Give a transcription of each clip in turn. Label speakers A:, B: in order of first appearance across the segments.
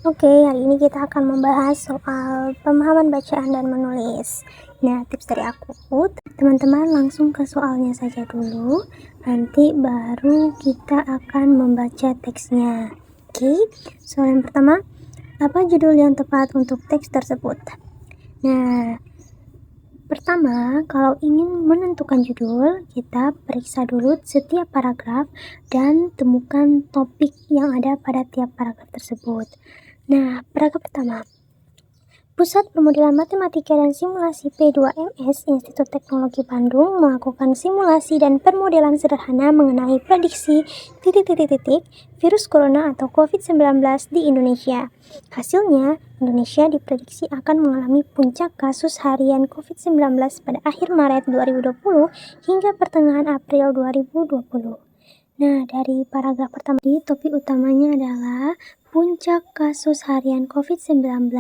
A: Oke, hari ini kita akan membahas soal pemahaman bacaan dan menulis. Nah, tips dari aku, teman-teman langsung ke soalnya saja dulu, nanti baru kita akan membaca teksnya. Oke, soal yang pertama, apa judul yang tepat untuk teks tersebut? Nah, pertama, kalau ingin menentukan judul, kita periksa dulu setiap paragraf dan temukan topik yang ada pada tiap paragraf tersebut. Nah, paragraf pertama. Pusat Permodelan Matematika dan Simulasi P2MS Institut Teknologi Bandung melakukan simulasi dan permodelan sederhana mengenai prediksi virus corona atau COVID-19 di Indonesia. Hasilnya, Indonesia diprediksi akan mengalami puncak kasus harian COVID-19 pada akhir Maret 2020 hingga pertengahan April 2020. Nah, dari paragraf pertama ini, topik utamanya adalah puncak kasus harian COVID-19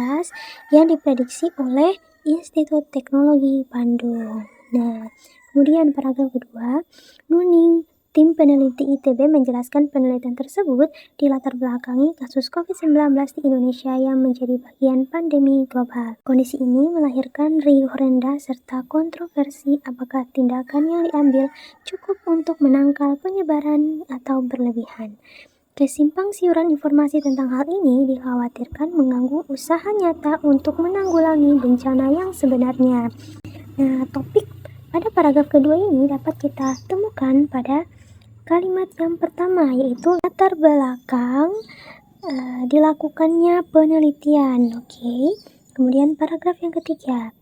A: yang diprediksi oleh Institut Teknologi Bandung. Nah, kemudian paragraf kedua, Nuning, tim peneliti ITB menjelaskan penelitian tersebut dilatar belakangi kasus COVID-19 di Indonesia yang menjadi bagian pandemi global. Kondisi ini melahirkan riuh rendah serta kontroversi apakah tindakan yang diambil cukup untuk menangkal penyebaran atau berlebihan. Kesimpang siuran informasi tentang hal ini dikhawatirkan mengganggu usaha nyata untuk menanggulangi bencana yang sebenarnya. Nah, topik pada paragraf kedua ini dapat kita temukan pada kalimat yang pertama, yaitu latar belakang dilakukannya penelitian. Oke. Kemudian paragraf yang ketiga.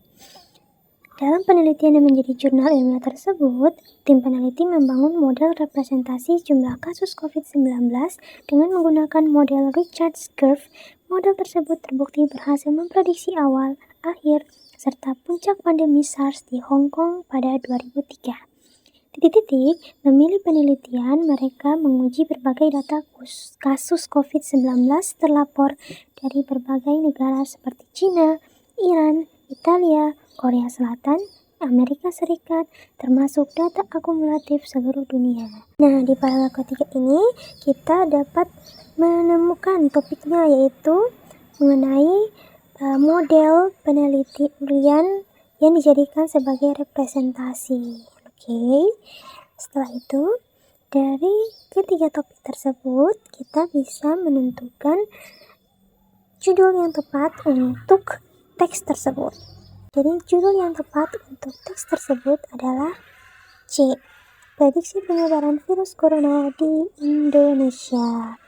A: Dalam penelitian yang menjadi jurnal ilmiah tersebut, tim peneliti membangun model representasi jumlah kasus COVID-19 dengan menggunakan model Richards Curve. Model tersebut terbukti berhasil memprediksi awal, akhir, serta puncak pandemi SARS di Hong Kong pada 2003. Memilih penelitian, mereka menguji berbagai data kasus COVID-19 terlapor dari berbagai negara seperti China, Iran, Italia, Korea Selatan, Amerika Serikat, termasuk data akumulatif seluruh dunia. Nah, di paragraf ketiga ini kita dapat menemukan topiknya, yaitu mengenai model penelitian yang dijadikan sebagai representasi. Oke, setelah itu dari ketiga topik tersebut kita bisa menentukan judul yang tepat untuk teks tersebut. Jadi judul yang tepat untuk teks tersebut adalah C. Prediksi penyebaran virus corona di Indonesia.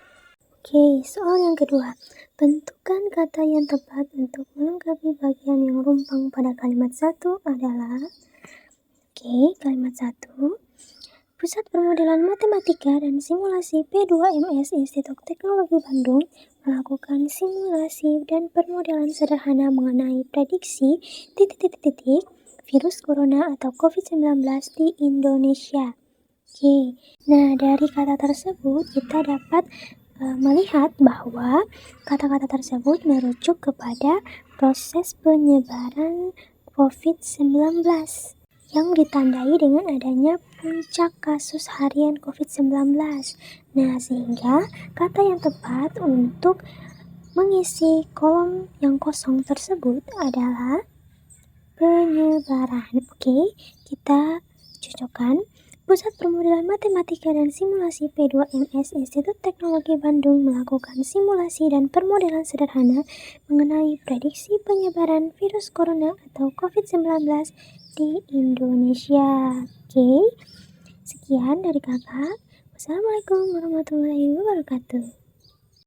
A: Oke, soal yang kedua. Tentukan kata yang tepat untuk melengkapi bagian yang rumpang pada kalimat 1 adalah kalimat 1. Pusat Permodelan Matematika dan Simulasi P2MS Institut Teknologi Bandung melakukan simulasi dan permodelan sederhana mengenai prediksi virus corona atau COVID-19 di Indonesia. Oke, nah dari kata tersebut kita dapat melihat bahwa kata-kata tersebut merujuk kepada proses penyebaran COVID-19 yang ditandai dengan adanya puncak kasus harian COVID-19. Nah, sehingga kata yang tepat untuk mengisi kolom yang kosong tersebut adalah penyebaran. Oke, kita cocokkan. Pusat Permodelan Matematika dan Simulasi P2MS Institut Teknologi Bandung melakukan simulasi dan permodelan sederhana mengenai prediksi penyebaran virus corona atau COVID-19 di Indonesia. Oke, sekian dari kakak. Wassalamualaikum warahmatullahi wabarakatuh.